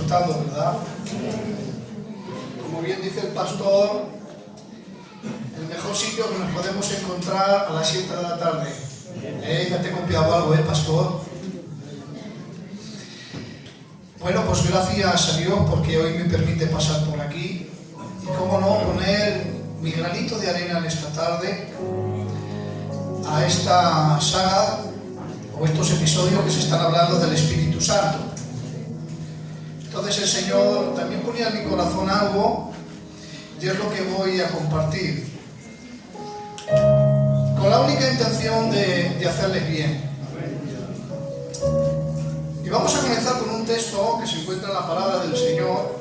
disfrutando, ¿verdad? Como bien dice el pastor, el mejor sitio que nos podemos encontrar a las 7 de la tarde. Ya te he copiado algo, pastor. Bueno, pues gracias a Dios porque hoy me permite pasar por aquí y, cómo no, poner mi granito de arena en esta tarde a esta saga o estos episodios que se están hablando del Espíritu Santo. Entonces el Señor también ponía en mi corazón algo y es lo que voy a compartir, con la única intención de hacerles bien. Y vamos a comenzar con un texto que se encuentra en la palabra del Señor,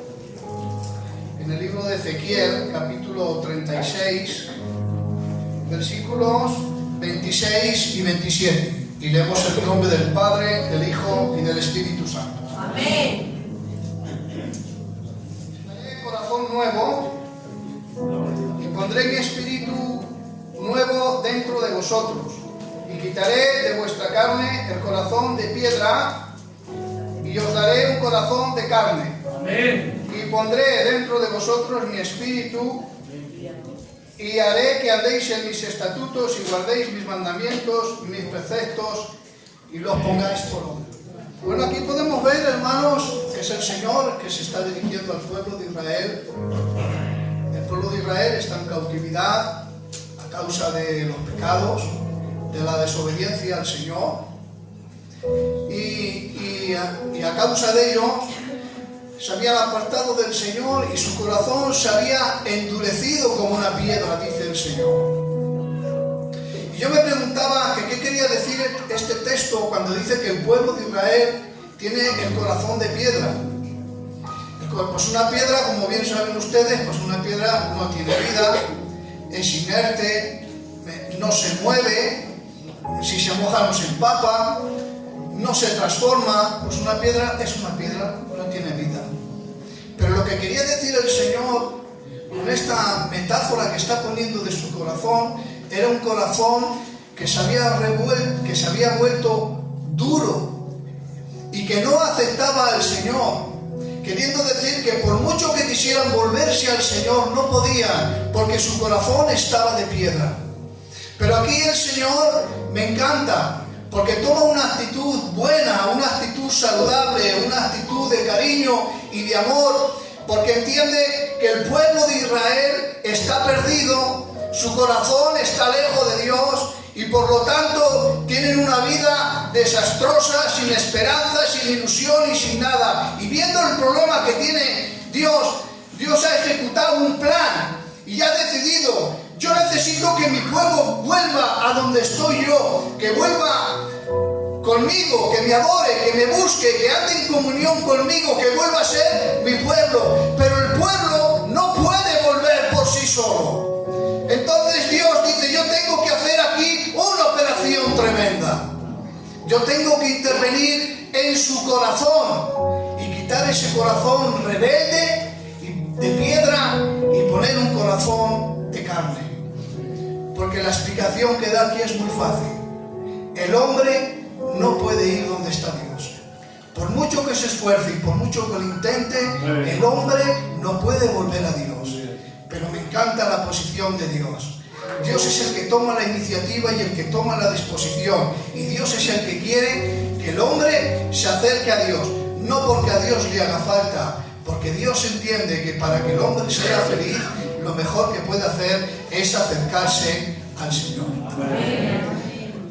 en el libro de Ezequiel, capítulo 36, versículos 26 y 27. Y leemos el nombre del Padre, del Hijo y del Espíritu Santo. Amén. Daré corazón nuevo y pondré mi espíritu nuevo dentro de vosotros. Y quitaré de vuestra carne el corazón de piedra y os daré un corazón de carne. Amén. Y pondré dentro de vosotros mi espíritu y haré que andéis en mis estatutos y guardéis mis mandamientos, mis preceptos y los pongáis por obra. Bueno, aquí podemos ver, hermanos, que es el Señor que se está dirigiendo al pueblo de Israel. El pueblo de Israel está en cautividad a causa de los pecados, de la desobediencia al Señor. Y a causa de ello se habían apartado del Señor y su corazón se había endurecido como una piedra, dice el Señor. Y yo me preguntaba que qué quería decir este texto cuando dice que el pueblo de Israel tiene el corazón de piedra. Pues una piedra, como bien saben ustedes, pues una piedra no tiene vida, es inerte, no se mueve, si se moja no se empapa, no se transforma. Pues una piedra es una piedra, no tiene vida. Pero lo que quería decir el Señor con esta metáfora que está poniendo de su corazón era un corazón que se había vuelto duro y que no aceptaba al Señor, queriendo decir que por mucho que quisieran volverse al Señor no podían, porque su corazón estaba de piedra. Pero aquí el Señor me encanta, porque toma una actitud buena, una actitud saludable, una actitud de cariño y de amor, porque entiende que el pueblo de Israel está perdido, su corazón está lejos de Dios y por lo tanto tienen una vida desastrosa, sin esperanza, sin ilusión y sin nada. Y viendo el problema que tiene Dios ha ejecutado un plan y ha decidido: yo necesito que mi pueblo vuelva a donde estoy yo, que vuelva conmigo, que me adore, que me busque, que ande en comunión conmigo, que vuelva a ser mi pueblo. Pero el pueblo no puede volver por sí solo. Entonces Dios dice: yo tengo que hacer aquí una operación tremenda. Yo tengo que intervenir en su corazón y quitar ese corazón rebelde y de piedra y poner un corazón de carne. Porque la explicación que da aquí es muy fácil. El hombre no puede ir donde está Dios. Por mucho que se esfuerce y por mucho que lo intente, el hombre no puede volver a Dios. Pero me encanta la posición de Dios. Dios es el que toma la iniciativa y el que toma la disposición. Y Dios es el que quiere que el hombre se acerque a Dios. No porque a Dios le haga falta, porque Dios entiende que para que el hombre sea feliz, lo mejor que puede hacer es acercarse al Señor.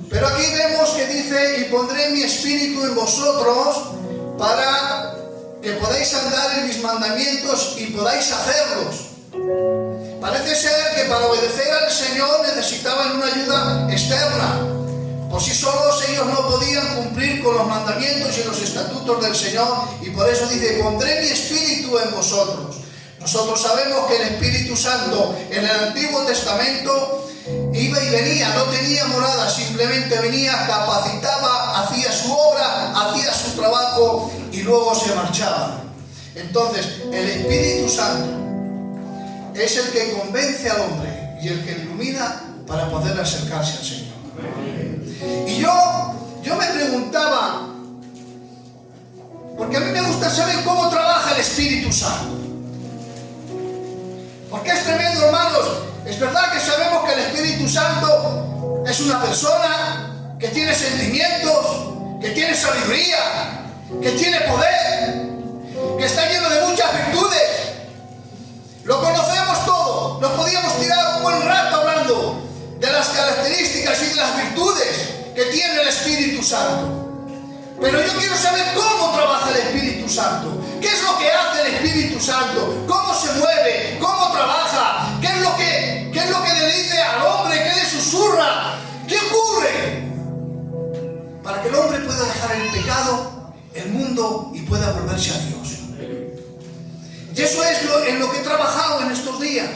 Pero aquí vemos que dice: y pondré mi espíritu en vosotros para que podáis andar en mis mandamientos y podáis hacerlos. Parece ser que para obedecer al Señor necesitaban una ayuda externa. Por sí solos ellos no podían cumplir con los mandamientos y los estatutos del Señor, y por eso dice: pondré mi espíritu en vosotros. Nosotros sabemos que el Espíritu Santo en el Antiguo Testamento iba y venía, no tenía morada, simplemente venía, capacitaba, hacía su obra, hacía su trabajo y luego se marchaba. Entonces el Espíritu Santo es el que convence al hombre y el que ilumina para poder acercarse al Señor. Y yo me preguntaba, porque a mí me gusta saber cómo trabaja Espíritu Santo. Porque es tremendo, hermanos. Es verdad que sabemos que el Espíritu Santo es una persona que tiene sentimientos, que tiene sabiduría, que tiene poder, que está lleno de muchas virtudes. Lo conocemos todo. Nos podíamos tirar un buen rato hablando de las características y de las virtudes que tiene el Espíritu Santo. Pero yo quiero saber cómo trabaja el Espíritu Santo. ¿Qué es lo que hace el Espíritu Santo? ¿Cómo se mueve? ¿Cómo trabaja? ¿Qué es lo que le dice al hombre? ¿Qué le susurra? ¿Qué ocurre? Para que el hombre pueda dejar el pecado, el mundo, y pueda volverse a Dios. Y eso es en lo que he trabajado en estos días,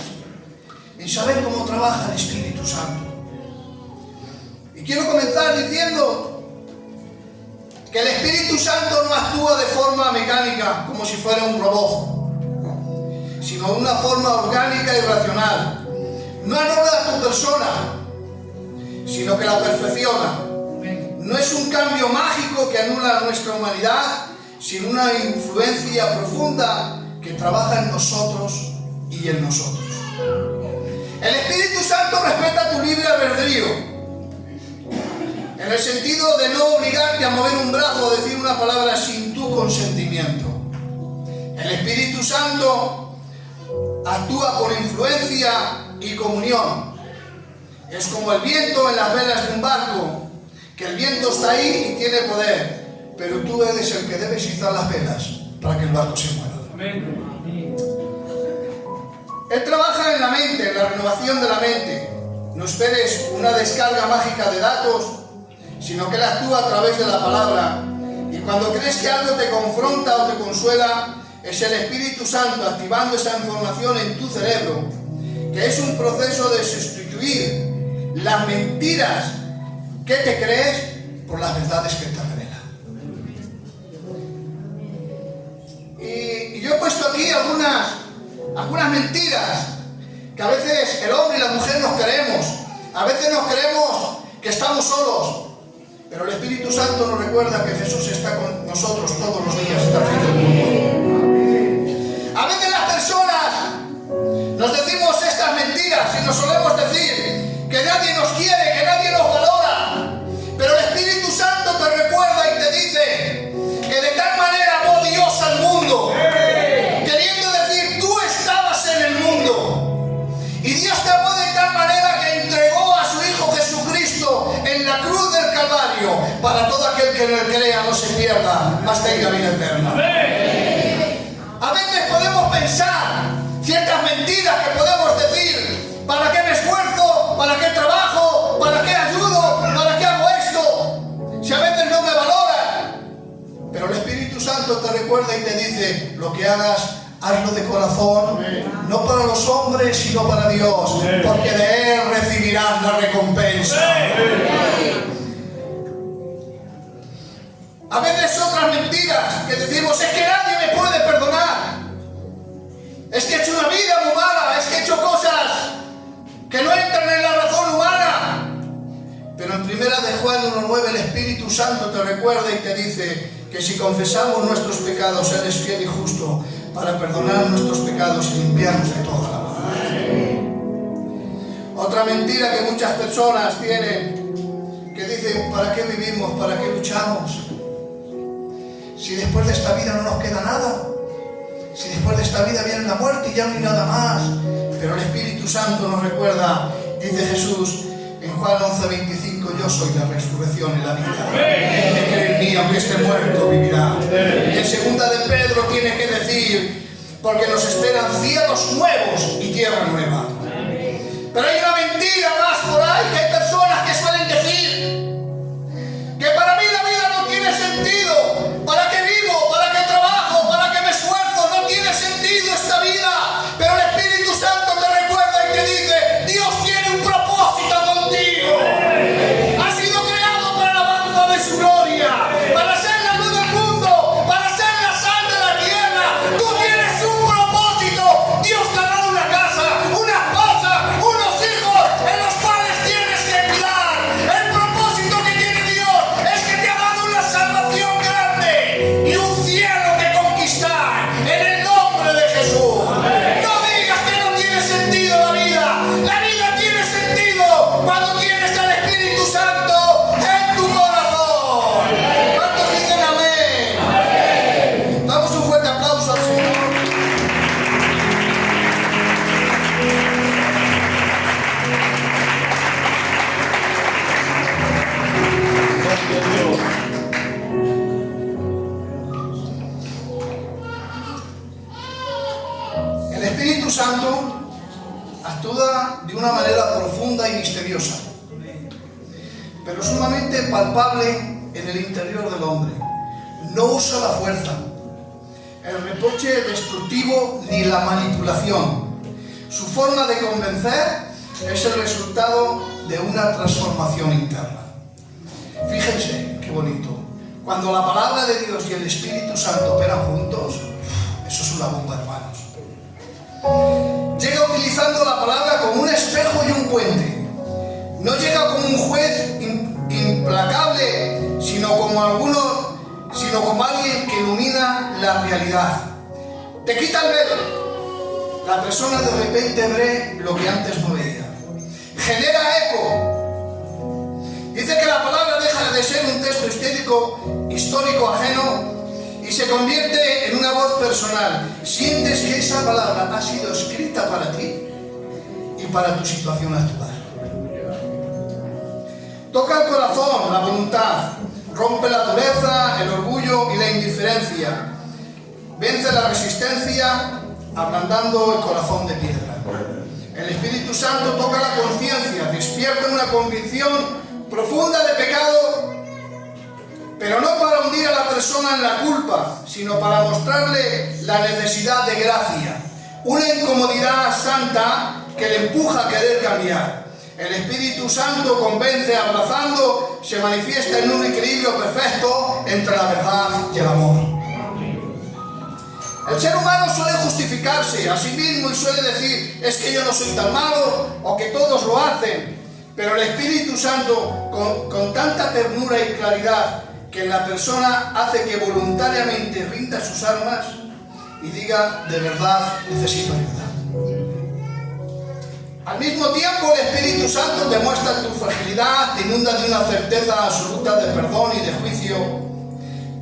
en saber cómo trabaja el Espíritu Santo. Y quiero comenzar diciendo que el Espíritu Santo no actúa de forma mecánica, como si fuera un robot, sino de una forma orgánica y racional. No anula tu persona, sino que la perfecciona. No es un cambio mágico que anula nuestra humanidad, sino una influencia profunda que trabaja en nosotros y en nosotros. El Espíritu Santo respeta tu libre albedrío, en el sentido de no obligarte a mover un brazo o decir una palabra sin tu consentimiento. El Espíritu Santo actúa por influencia y comunión. Es como el viento en las velas de un barco, que el viento está ahí y tiene poder, pero tú eres el que debes izar las velas para que el barco se mueva. Él trabaja en la mente, en la renovación de la mente. No esperes una descarga mágica de datos, sino que Él actúa a través de la palabra. Y cuando crees que algo te confronta o te consuela, es el Espíritu Santo activando esa información en tu cerebro, que es un proceso de sustituir las mentiras que te crees por las verdades que te revela. Y yo he puesto aquí algunas mentiras que a veces el hombre y la mujer nos creemos. A veces nos creemos que estamos solos, pero el Espíritu Santo nos recuerda que Jesús está con nosotros todos los días hasta el fin del mundo. A veces las personas nos decimos estas mentiras y nos solemos decir que nadie nos quiere, que nadie nos valora, pero el Espíritu Santo te recuerda y te dice que de tal manera amó Dios al mundo, queriendo decir, tú estabas en el mundo y Dios te amó de tal manera que entregó a su Hijo Jesucristo en la cruz del Calvario, para todo aquel que en él crea no se pierda, mas tenga vida eterna. A veces podemos pensar ciertas mentiras que podemos decir: ¿para qué me esfuerzo? ¿Para qué trabajo? ¿Para qué ayudo? ¿Para qué hago esto? Si a veces no me valoran. Pero el Espíritu Santo te recuerda y te dice: lo que hagas, hazlo de corazón, no para los hombres, sino para Dios, porque de Él recibirás la recompensa. A veces otras mentiras que decimos: es que nadie me puede perdonar, es que he hecho una vida muy mala, es que he hecho cosas que no entran en la razón humana. Pero en 1 de Juan 1:9 el Espíritu Santo te recuerda y te dice que si confesamos nuestros pecados, Él es fiel y justo para perdonar nuestros pecados y limpiarnos de toda la maldad. Otra mentira que muchas personas tienen, que dicen: ¿para qué vivimos? ¿Para qué luchamos? Si después de esta vida no nos queda nada, si después de esta vida viene la muerte y ya no hay nada más. Pero el Espíritu Santo nos recuerda, dice Jesús en Juan 11:25: yo soy la resurrección y la vida. El que cree en mí, aunque esté muerto, vivirá. Y en 2 de Pedro tiene que decir: porque nos esperan cielos nuevos y tierra nueva. Pero hay una mentira más por ahí, que hay personas que suelen decir que para mí la vida no tiene sentido. ¿Para qué vivo? ¿Para qué trabajo? ¿Para qué me esfuerzo? No tiene sentido esta vida. Pero el Espíritu Santo te recuerda y te dice: Dios tiene un propósito contigo. Has sido creado para la alabanza de su gloria, para ser la luz del mundo, para ser la sal de la tierra. Tú tienes un propósito. Dios te ha dado una casa, una esposa, unos hijos en los cuales El Espíritu Santo actúa de una manera profunda y misteriosa, pero sumamente palpable en el interior del hombre. No usa la fuerza, el reproche destructivo ni la manipulación. Su forma de convencer es el resultado de una transformación interna. Fíjense qué bonito. Cuando la palabra de Dios y el Espíritu Santo operan juntos, eso es una bomba, hermanos. Llega utilizando la palabra como un espejo y un puente. No llega como un juez implacable, sino como alguien que ilumina la realidad. Te quita el velo. La persona de repente ve lo que antes no veía. Genera eco. Dice que la palabra deja de ser un texto histórico ajeno y se convierte en una voz personal. Sientes que esa palabra ha sido escrita para ti y para tu situación actual. Toca el corazón, la voluntad, rompe la dureza, el orgullo y la indiferencia. Vence la resistencia, ablandando el corazón de piedra. El Espíritu Santo toca la conciencia, despierta una convicción profunda de pecado, pero no para hundir a la persona en la culpa, sino para mostrarle la necesidad de gracia, una incomodidad santa que le empuja a querer cambiar. El Espíritu Santo convence abrazando, se manifiesta en un equilibrio perfecto entre la verdad y el amor. El ser humano suele justificarse a sí mismo y suele decir: es que yo no soy tan malo, o que todos lo hacen. Pero el Espíritu Santo, con tanta ternura y claridad, que la persona hace que voluntariamente rinda sus armas y diga: de verdad necesito ayuda. Al mismo tiempo, el Espíritu Santo te muestra tu fragilidad, te inunda de una certeza absoluta de perdón y de juicio,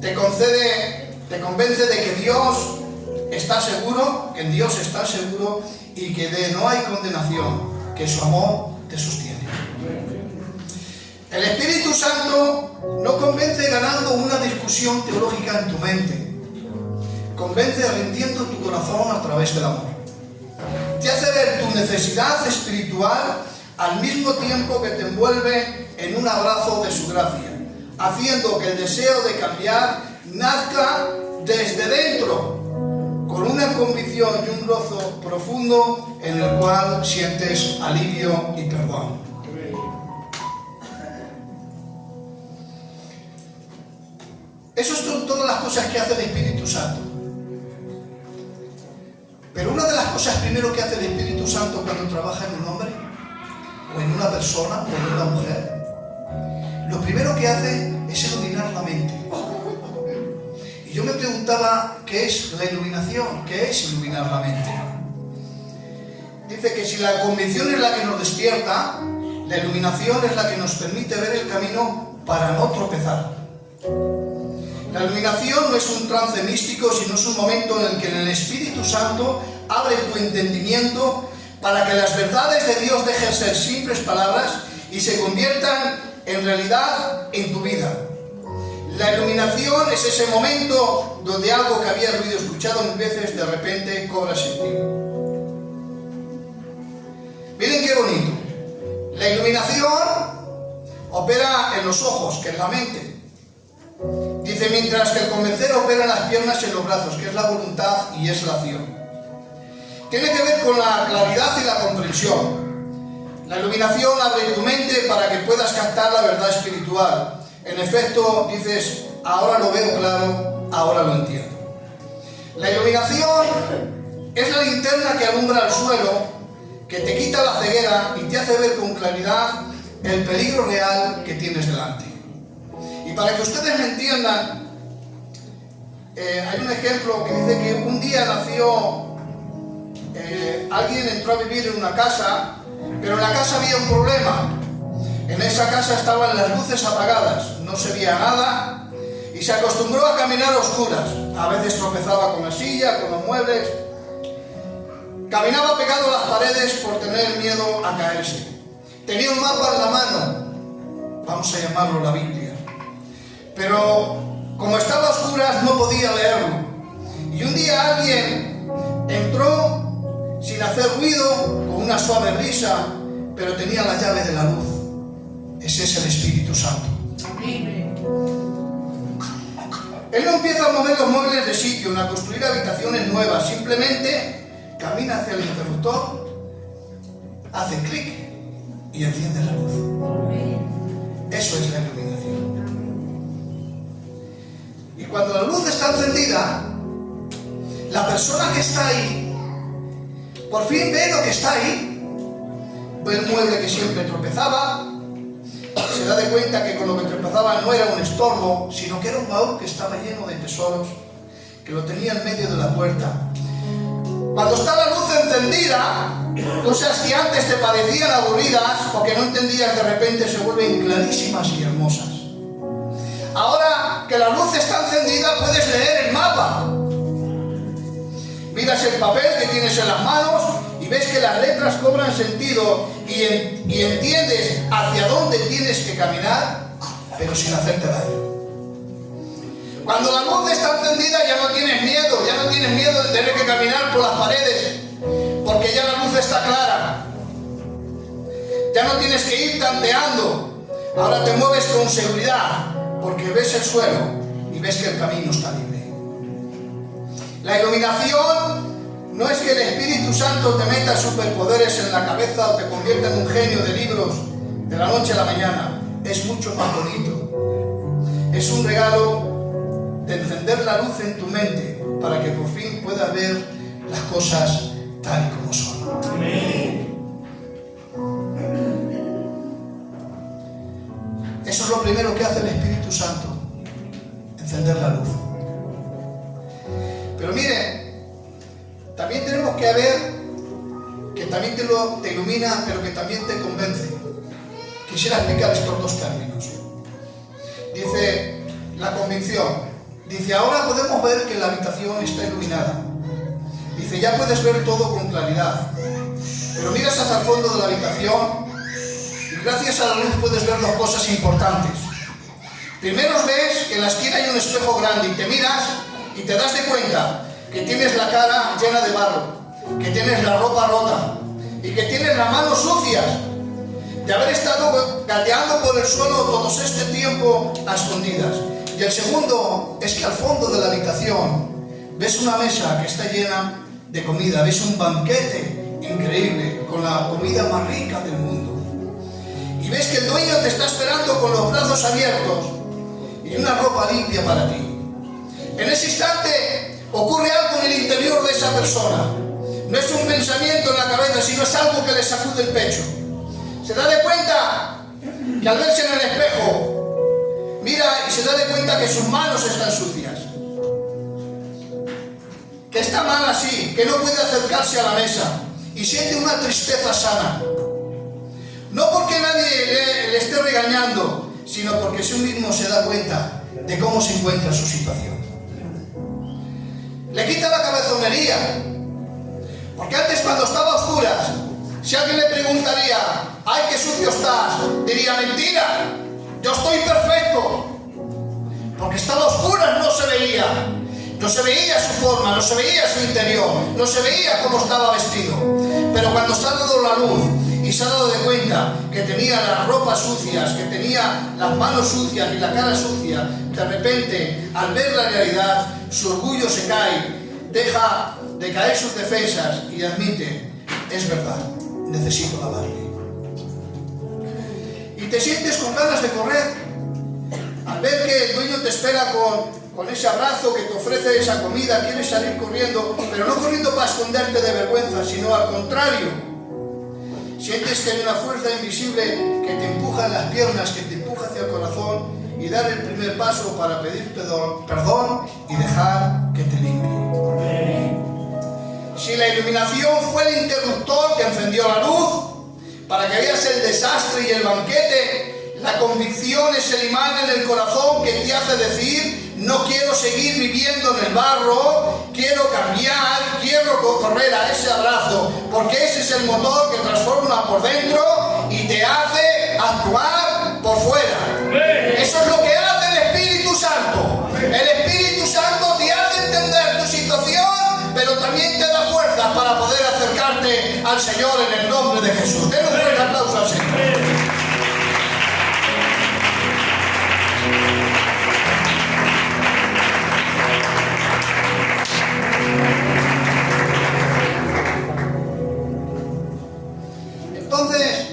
te convence de que Dios está seguro, que en Dios está seguro y que no hay condenación, que su amor te sostiene. El Espíritu Santo no convence ganando una discusión teológica en tu mente, convence rindiendo tu corazón a través del amor. Te hace ver tu necesidad espiritual al mismo tiempo que te envuelve en un abrazo de su gracia, haciendo que el deseo de cambiar nazca desde dentro, con una convicción y un gozo profundo en el cual sientes alivio y perdón. Esas son todas las cosas que hace el Espíritu Santo. Pero una de las cosas primero que hace el Espíritu Santo cuando trabaja en un hombre, o en una persona, o en una mujer, lo primero que hace es iluminar la mente. Y yo me preguntaba, ¿qué es la iluminación? ¿Qué es iluminar la mente? Dice que si la convicción es la que nos despierta, la iluminación es la que nos permite ver el camino para no tropezar. La iluminación no es un trance místico, sino es un momento en el que el Espíritu Santo abre tu entendimiento para que las verdades de Dios dejen ser simples palabras y se conviertan en realidad en tu vida. La iluminación es ese momento donde algo que había ruido escuchado mil veces de repente cobra sentido. Miren qué bonito. La iluminación opera en los ojos, que es la mente. Dice, mientras que el convencer opera en las piernas y en los brazos, que es la voluntad y es la acción. Tiene que ver con la claridad y la comprensión. La iluminación abre tu mente para que puedas captar la verdad espiritual. En efecto, dices, ahora lo veo claro, ahora lo entiendo. La iluminación es la linterna que alumbra el suelo, que te quita la ceguera y te hace ver con claridad el peligro real que tienes delante. Y para que ustedes me entiendan, hay un ejemplo que dice que un día nació, alguien entró a vivir en una casa, pero en la casa había un problema. En esa casa estaban las luces apagadas, no se veía nada y se acostumbró a caminar a oscuras. A veces tropezaba con la silla, con los muebles. Caminaba pegado a las paredes por tener miedo a caerse. Tenía un mapa en la mano, vamos a llamarlo la Biblia. Pero como estaba a oscuras no podía leerlo. Y un día alguien entró sin hacer ruido, con una suave risa, pero tenía la llave de la luz. Ese es el Espíritu Santo. Él no empieza a mover los muebles de sitio, ni a construir habitaciones nuevas, simplemente camina hacia el interruptor, hace clic y enciende la luz. Eso es la iluminación. Y cuando la luz está encendida, la persona que está ahí, por fin ve lo que está ahí, ve el mueble que siempre tropezaba, se da de cuenta que con lo que tropezaba no era un estorbo, sino que era un baúl que estaba lleno de tesoros, que lo tenía en medio de la puerta. Cuando está la luz encendida, cosas que antes te parecían aburridas o que no entendías, de repente se vuelven clarísimas y hermosas. Ahora que la luz está encendida, puedes leer el mapa. Miras el papel que tienes en las manos y ves que las letras cobran sentido y entiendes hacia dónde tienes que caminar, pero sin hacerte daño. Cuando la luz está encendida ya no tienes miedo de tener que caminar por las paredes, porque ya la luz está clara. Ya no tienes que ir tanteando, ahora te mueves con seguridad, porque ves el suelo y ves que el camino está libre. La iluminación no es que el Espíritu Santo te meta superpoderes en la cabeza o te convierta en un genio de libros de la noche a la mañana. Es mucho más bonito. Es un regalo de encender la luz en tu mente para que por fin puedas ver las cosas tal y como son. Amén. Eso es lo primero que hace el Espíritu Santo, encender la luz. Pero mire, también tenemos que ver que también te ilumina, pero que también te convence. Quisiera explicar estos dos términos. Dice la convicción. Dice, ahora podemos ver que la habitación está iluminada. Dice, ya puedes ver todo con claridad. Pero miras hacia el fondo de la habitación y gracias a la luz puedes ver dos cosas importantes. Primero ves que en la esquina hay un espejo grande y te miras y te das de cuenta que tienes la cara llena de barro, que tienes la ropa rota y que tienes las manos sucias de haber estado gateando por el suelo todo este tiempo a escondidas. Y el segundo es que al fondo de la habitación ves una mesa que está llena de comida, ves un banquete increíble con la comida más rica del mundo. Y ves que el dueño te está esperando con los brazos abiertos y una ropa limpia para ti. En ese instante ocurre algo en el interior de esa persona. No es un pensamiento en la cabeza, sino es algo que le sacude el pecho. Se da de cuenta que al verse en el espejo, mira y se da de cuenta que sus manos están sucias, que está mal así, que no puede acercarse a la mesa y siente una tristeza sana. No porque nadie le esté regañando, sino porque sí mismo se da cuenta de cómo se encuentra su situación. Le quita la cabezonería, porque antes cuando estaba a oscuras, si alguien le preguntaría, ¡ay, qué sucio estás!, diría, mentira, yo estoy perfecto, porque estaba a oscuras, no se veía su forma, no se veía su interior, no se veía cómo estaba vestido. Pero cuando se ha dado la luz y se ha dado de cuenta que tenía las ropas sucias, que tenía las manos sucias y la cara sucia, de repente, al ver la realidad, su orgullo se cae, deja de caer sus defensas y admite, es verdad, necesito lavarme. Y te sientes con ganas de correr. Al ver que el dueño te espera con ese abrazo, que te ofrece esa comida, quieres salir corriendo, pero no corriendo para esconderte de vergüenza, sino al contrario. Sientes que hay una fuerza invisible que te empuja en las piernas, que te empuja hacia el corazón y dar el primer paso para pedir perdón y dejar que te limpie. Si la iluminación fue el interruptor que encendió la luz para que veas el desastre y el banquete, la convicción es el imán en el corazón que te hace decir, no quiero seguir viviendo en el barro, quiero cambiar, quiero correr a ese abrazo, porque ese es el motor que transforma por dentro y te hace actuar por fuera. Eso es lo que hace el Espíritu Santo. El Espíritu Santo te hace entender tu situación, pero también te da fuerza fuerzas para poder acercarte al Señor en el nombre de Jesús. Den un fuerte aplauso al Señor. Entonces,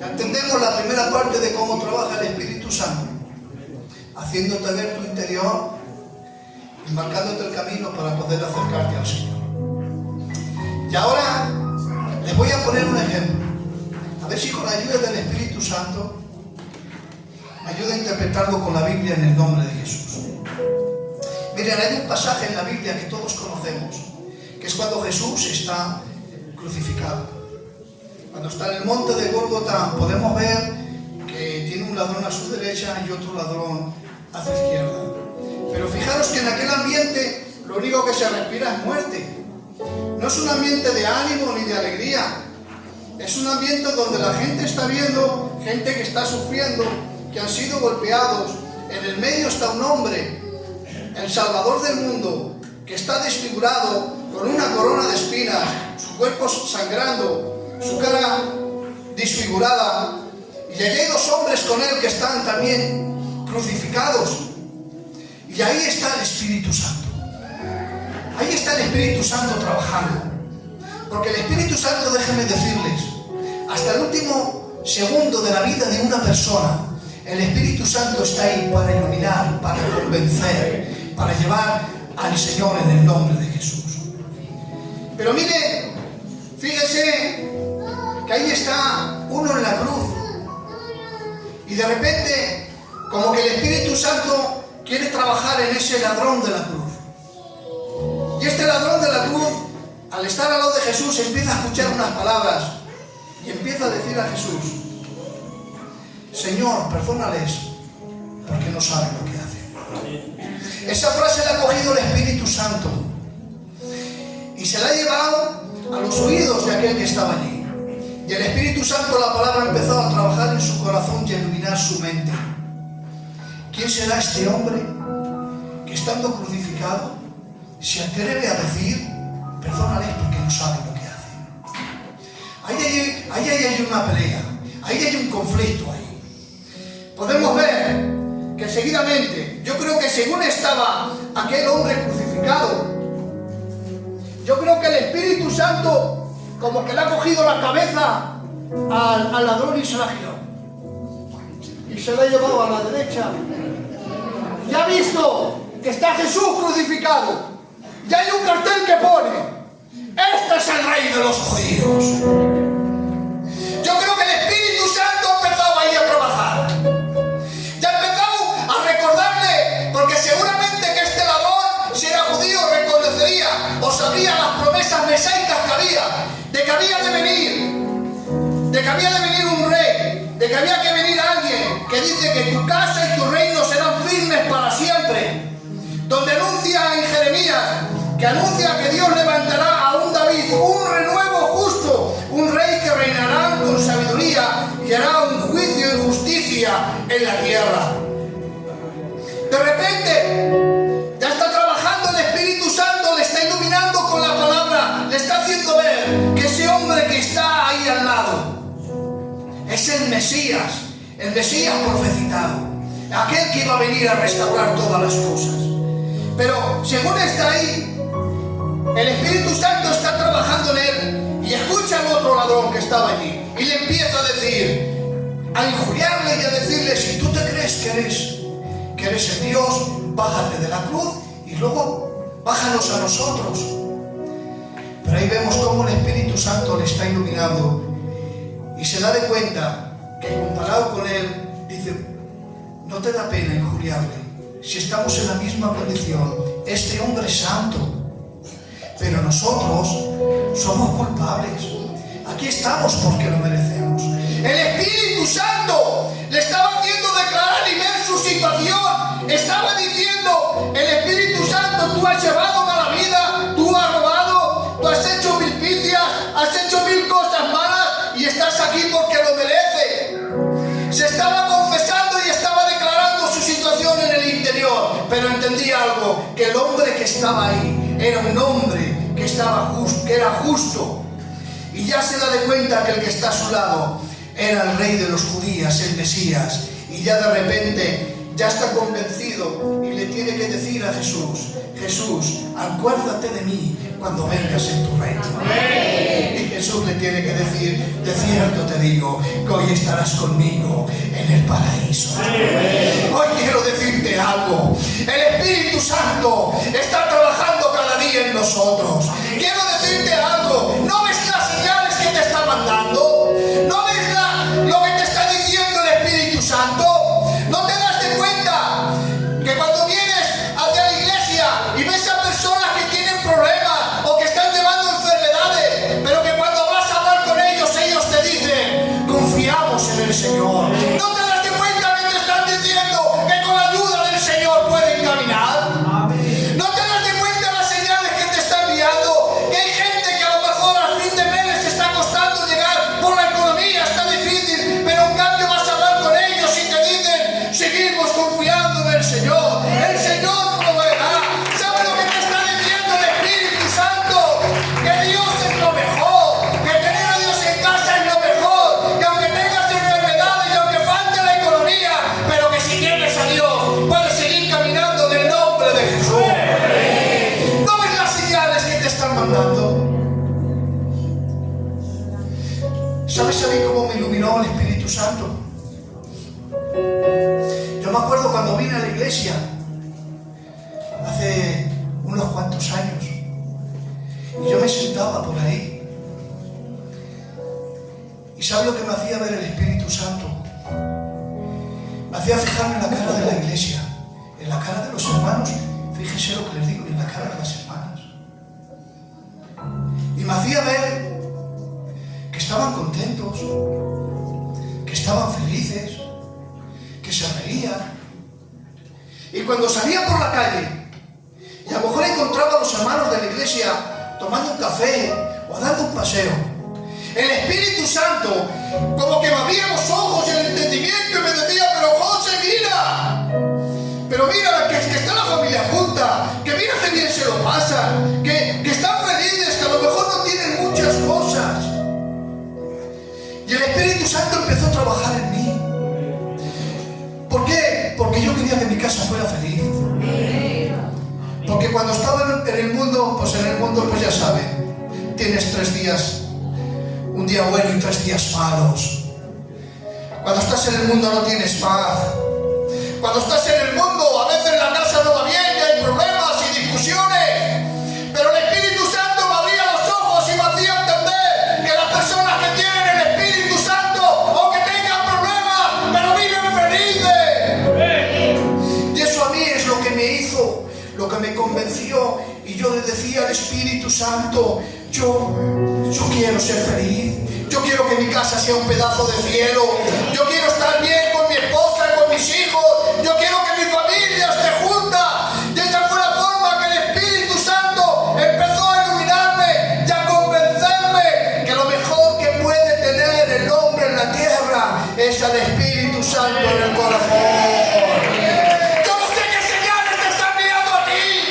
entendemos la primera parte de cómo trabaja el Espíritu Santo, haciéndote ver tu interior y marcándote el camino para poder acercarte al Señor. Y ahora les voy a poner un ejemplo, a ver si con la ayuda del Espíritu Santo me ayuda a interpretarlo con la Biblia en el nombre de Jesús. Miren, hay un pasaje en la Biblia que todos conocemos, que es cuando Jesús está crucificado. Cuando está en el monte de Gólgota, podemos ver que tiene un ladrón a su derecha y otro ladrón a su izquierda. Pero fijaros que en aquel ambiente lo único que se respira es muerte. No es un ambiente de ánimo ni de alegría. Es un ambiente donde la gente está viendo, gente que está sufriendo, que han sido golpeados. En el medio está un hombre, el Salvador del mundo, que está desfigurado con una corona de espinas, su cuerpo sangrando, su cara desfigurada, y allí hay dos hombres con él que están también crucificados, y ahí está el Espíritu Santo. Ahí está el Espíritu Santo trabajando, porque el Espíritu Santo, déjenme decirles, hasta el último segundo de la vida de una persona, el Espíritu Santo está ahí para iluminar, para convencer, para llevar al Señor en el nombre de Jesús. Pero mire, fíjese que ahí está uno en la cruz, y de repente como que el Espíritu Santo quiere trabajar en ese ladrón de la cruz, y este ladrón de la cruz, al estar al lado de Jesús, empieza a escuchar unas palabras y empieza a decir a Jesús: Señor, perdónales porque no saben lo que hacen. Esa frase la ha cogido el Espíritu Santo y se la ha llevado a los oídos de aquel que estaba allí. Y el Espíritu Santo, la palabra, ha empezado a trabajar en su corazón y a iluminar su mente. ¿Quién será este hombre que, estando crucificado, se atreve a decir: perdónales porque no saben lo que hacen? Ahí hay una pelea, ahí hay un conflicto ahí. Podemos ver que seguidamente, yo creo que según estaba aquel hombre crucificado, yo creo que el Espíritu Santo como que le ha cogido la cabeza al ladrón y se la ha girado. Y se la ha llevado a la derecha. Y ha visto que está Jesús crucificado. Y hay un cartel que pone: este es el Rey de los judíos. Yo creo que el Espíritu Santo ha empezado ahí a trabajar. Ya ha empezado a recordarle, porque seguramente que este ladrón, si era judío, reconocería o sabría las promesas mesaicas que había, de que había de venir un rey, de que había que venir alguien que dice que tu casa y tu reino serán firmes para siempre. Donde anuncia en Jeremías, que anuncia que Dios levantará a un David, un renuevo justo, un rey que reinará con sabiduría y hará un juicio y justicia en la tierra. De repente ya está trabajando el Espíritu Santo, le está iluminando con la palabra, le está haciendo ver que ese hombre que está ahí al lado es el Mesías profetizado, aquel que iba a venir a restaurar todas las cosas. Pero según está ahí, el Espíritu Santo está trabajando en él, y escucha al otro ladrón que estaba allí y le empieza a decir, a injuriarle y a decirle: si tú te crees que eres el Dios, bájate de la cruz y luego bájanos a nosotros. Pero ahí vemos cómo el Espíritu Santo le está iluminando y se da de cuenta que, comparado con él, dice: no te da pena injuriarle. Si estamos en la misma condición, este hombre es santo, pero nosotros somos culpables. Aquí estamos porque lo merecemos. El Espíritu Santo le estaba haciendo declarar y ver su situación. Estaba diciendo el Espíritu Santo: tú has llevado mala vida, tú has robado, tú has hecho mil picias, has hecho mil cosas malas y estás aquí porque lo mereces. Se estaba confesando y estaba declarando su situación en el interior, pero entendía algo, que el hombre que estaba ahí era un hombre que era justo, y ya se da de cuenta que el que está a su lado era el rey de los judíos, el Mesías, y ya de repente ya está convencido y le tiene que decir a Jesús: Jesús, acuérdate de mí cuando vengas en tu reino. Y Jesús le tiene que decir: de cierto te digo que hoy estarás conmigo en el paraíso. Hoy quiero decirte algo: el Espíritu Santo está trabajando cada día en nosotros. Quiero decirte algo: ¿no ves las señales que te está mandando? ¿No ves lo que te está diciendo el Espíritu Santo? ¿No te das de cuenta que cuando vienes hacia la iglesia y ves a personas que tienen problemas o que están llevando enfermedades, pero que cuando vas a hablar con ellos, ellos te dicen: confiamos en el Señor? ¿No te das de cuenta que te están diciendo que con la ayuda del Señor pueden caminar? ¿No te das de cuenta las señales que te está enviando? Que hay gente que a lo mejor al fin de mes les está costando llegar por la economía, está difícil, pero en cambio vas a hablar con ellos y te dicen: seguimos confiando en el Señor. El Señor proveerá. ¿Sabe lo que te está diciendo el Espíritu Santo? Que Dios es lo mejor, que tener a Dios en casa es lo mejor, que aunque tengas enfermedades y aunque falte la economía, pero que si tienes a Dios puedes seguir caminando en el nombre de Jesús. ¿No ves las señales que te están mandando? ¿Sabes a mí cómo me iluminó el Espíritu Santo? Yo me acuerdo cuando vine a la iglesia hace unos cuantos años, y yo me sentaba por ahí, y ¿sabe lo que me hacía ver el Espíritu Santo? Me hacía fijarme en la cara de la iglesia, en la cara de los hermanos. Fíjese lo que les digo, en la cara de las hermanas, y me hacía ver que estaban contentos, que estaban felices, que se reían. Y cuando salía por la calle y a lo mejor encontraba a los hermanos de la iglesia tomando un café o dando un paseo, el Espíritu Santo como que me abría los ojos y el entendimiento y me decía: pero José, mira, pero mira que está la familia junta, que mira que bien se lo pasan, que están felices, que a lo mejor no tienen muchas cosas. Y el Espíritu Santo empezó a trabajar en mí. ¿Por qué? Porque yo quería que mi casa fuera feliz. Porque cuando estaba en el mundo, pues ya saben, tienes 3 días, un día bueno y 3 días malos. Cuando estás en el mundo no tienes paz. Cuando estás en el mundo, a veces la casa no va bien y hay problemas y discusiones. Pero el Espíritu Santo me abría los ojos y me hacía entender que las personas que tienen el Espíritu Santo, aunque tengan problemas, pero viven felices. Y eso a mí es lo que me hizo, lo que me convenció. Y yo le decía al Espíritu Santo: yo quiero ser feliz. Yo quiero que mi casa sea un pedazo de cielo. Yo quiero estar bien con mi esposa y con mis hijos. Yo quiero que mi familia esté junta. Y esa fue la forma que el Espíritu Santo empezó a iluminarme y a convencerme que lo mejor que puede tener el hombre en la tierra es al Espíritu Santo en el corazón. Yo no sé qué señales te están mirando a ti.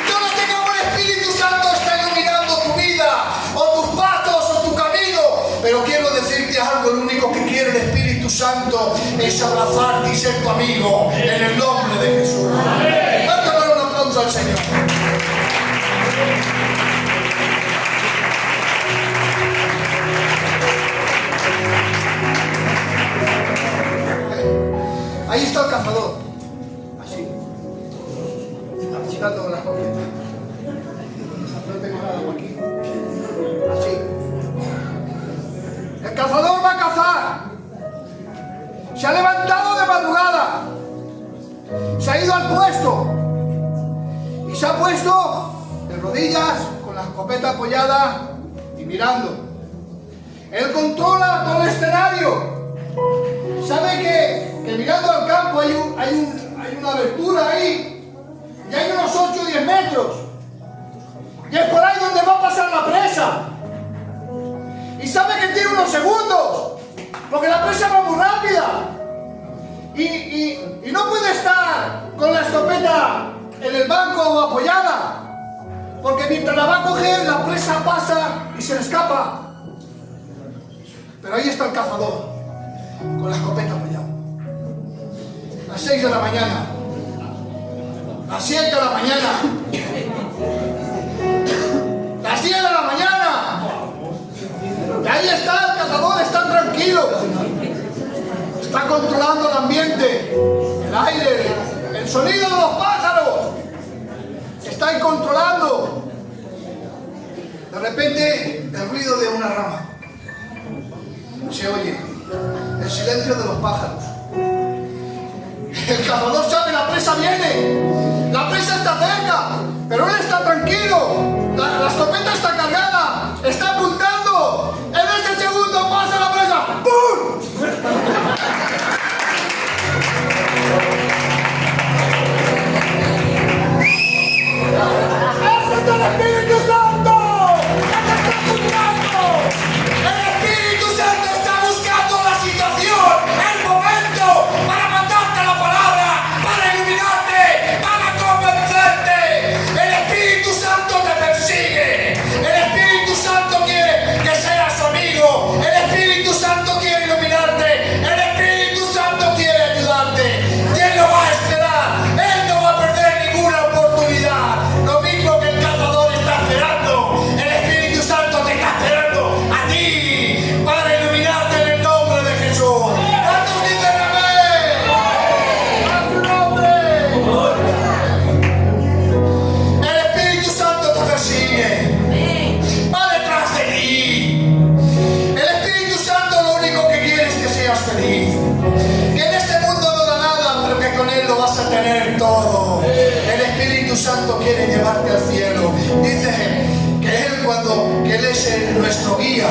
Yo no sé cómo el Espíritu Santo está iluminando tu vida o tus pasos o tu camino. Pero quiero decirte algo: lo único que quiere el Espíritu Santo es abrazarte y ser tu amigo en el nombre de Jesús. Vamos a dar un aplauso al Señor. Ahí está el cazador, así, achicando la escopeta. No tengo nada por aquí, así. El cazador va a cazar. Se ha levantado de madrugada, se ha ido al puesto y se ha puesto de rodillas con la escopeta apoyada y mirando. Él controla todo el escenario. Sabe que mirando al campo hay una abertura ahí y hay unos 8 o 10 metros. Y es por ahí donde va a pasar la presa. Y sabe que tiene unos segundos, porque la presa va muy rápida. Y no puede estar con la escopeta en el banco o apoyada. Porque mientras la va a coger, la presa pasa y se le escapa. Pero ahí está el cazador, con la escopeta apoyada. Las 6 de la mañana. Las 7 de la mañana. Las 10 de la mañana. Y ahí está el cazador, está tranquilo. Está controlando el ambiente, el aire, el sonido de los pájaros. Está ahí controlando. De repente, el ruido de una rama. Se oye. El silencio de los pájaros. El cazador sabe, la presa viene. La presa está cerca. Pero él está tranquilo. La escopeta está cargada. Está apuntando. En ese segundo pasa la presa. ¡Pum! ¡Ese es el Espíritu Santo! ¡Ese está apuntando! ¡El Espíritu Santo está buscando la situación, el momento para mandarte la palabra, para iluminarte, para convencerte! ¡El Espíritu Santo te persigue! ¡El Espíritu Santo quiere que seas su amigo! ¡El Espíritu Santo quiere iluminarte! ¡El Espíritu Santo quiere ayudarte! ¿Quién lo va a esperar? Él no va a perder ninguna oportunidad. Lo mismo que el cazador está esperando. El Espíritu Santo te está esperando a ti para iluminarte en el nombre de Jesús. ¿Cuántos dicen amén? ¡A su nombre! El Espíritu Santo te persigue. Va detrás de ti. El Espíritu Santo lo único que quiere es que seas feliz. Que en este mundo no da nada, pero que con Él lo vas a tener todo. El Espíritu Santo quiere llevarte al cielo. Dice que Él es nuestro guía,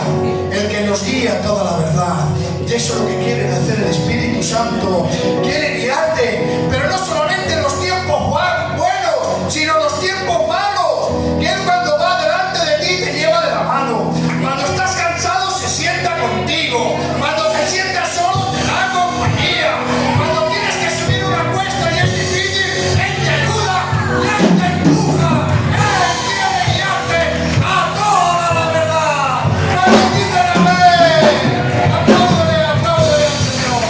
el que nos guía toda la verdad. Y eso es lo que quiere hacer el Espíritu Santo. Quiere guiarte, pero no solamente en los tiempos buenos, sino en los tiempos malos. Que Él cuando va delante de ti te lleva de la mano. Cuando estás cansado se sienta contigo. Cuando te sientas solo te da compañía. Cuando tienes que subir una cuesta y es difícil, Él te ayuda, Él te empuja. Él quiere guiarte a toda la verdad. ¿Cuántos dicen amén? Apláudele, apláudele al Señor.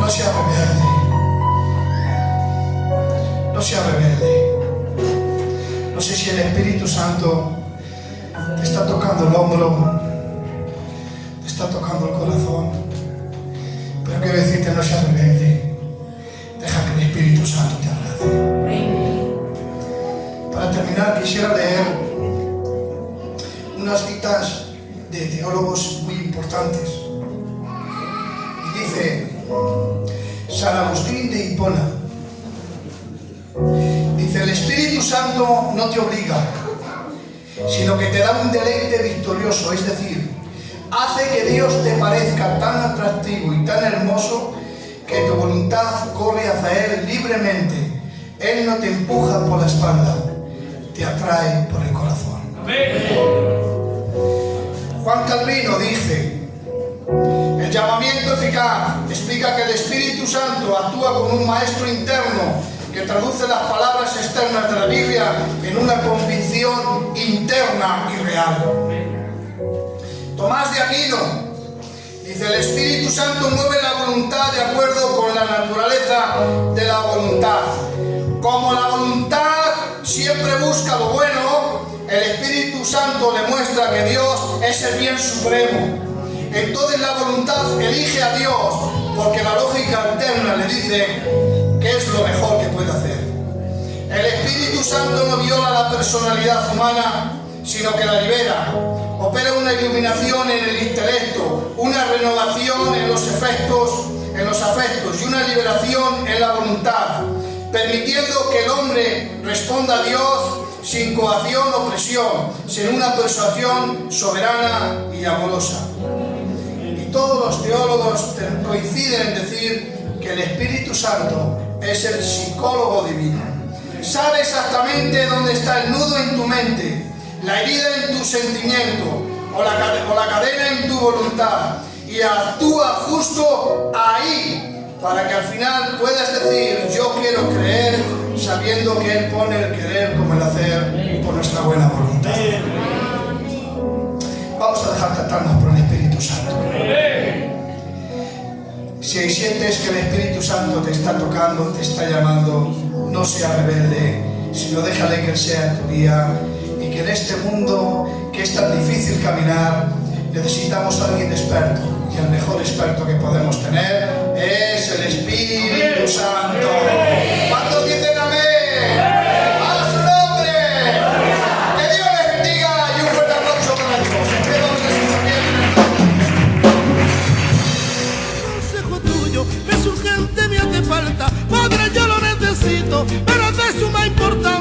No sea rebelde. No sea rebelde. No sé si el Espíritu Santo te está tocando el hombro, te está tocando el corazón, pero quiero decirte, no seas rebelde. Deja que el Espíritu Santo te abrace. Para terminar, quisiera leer unas citas de teólogos muy importantes. Y dice San Agustín de Hipona, dice: el Espíritu Santo no te obliga, sino que te da un deleite victorioso, es decir, hace que Dios te parezca tan atractivo y tan hermoso que tu voluntad corre hacia Él libremente. Él no te empuja por la espalda, te atrae por el corazón. Juan Calvino dice: el llamamiento eficaz explica que el Espíritu Santo actúa como un maestro interno que traduce las palabras externas de la Biblia en una convicción interna y real. Tomás de Aquino dice: el Espíritu Santo mueve la voluntad de acuerdo con la naturaleza de la voluntad. Como la voluntad siempre busca lo bueno, el Espíritu Santo le muestra que Dios es el bien supremo. Entonces la voluntad elige a Dios porque la lógica alterna le dice que es lo mejor que puede hacer. El Espíritu Santo no viola la personalidad humana, sino que la libera. Opera una iluminación en el intelecto, una renovación en los afectos y una liberación en la voluntad, permitiendo que el hombre responda a Dios sin coacción o presión, sin una persuasión soberana y amorosa. Y todos los teólogos coinciden en decir que el Espíritu Santo es el psicólogo divino. Sabe exactamente dónde está el nudo en tu mente, la herida en tu sentimiento, o la cadena en tu voluntad y actúa justo ahí para que al final puedas decir yo quiero creer sabiendo que Él pone el querer como el hacer por nuestra buena voluntad. Vamos a dejar tratarnos por el Espíritu Santo. Si sientes que el Espíritu Santo te está tocando, te está llamando, no seas rebelde, sino déjale que Él sea tu guía, y que en este mundo que es tan difícil caminar, necesitamos a alguien experto, y el mejor experto que podemos tener es el Espíritu Santo. ¿Cuántos dicen amén? ¡A su nombre! ¡Que Dios les bendiga! Y un fuerte aplauso para Dios. Esperemos que se Consejo tuyo es urgente, me hace falta. Padre, yo lo necesito, pero es de suma importancia.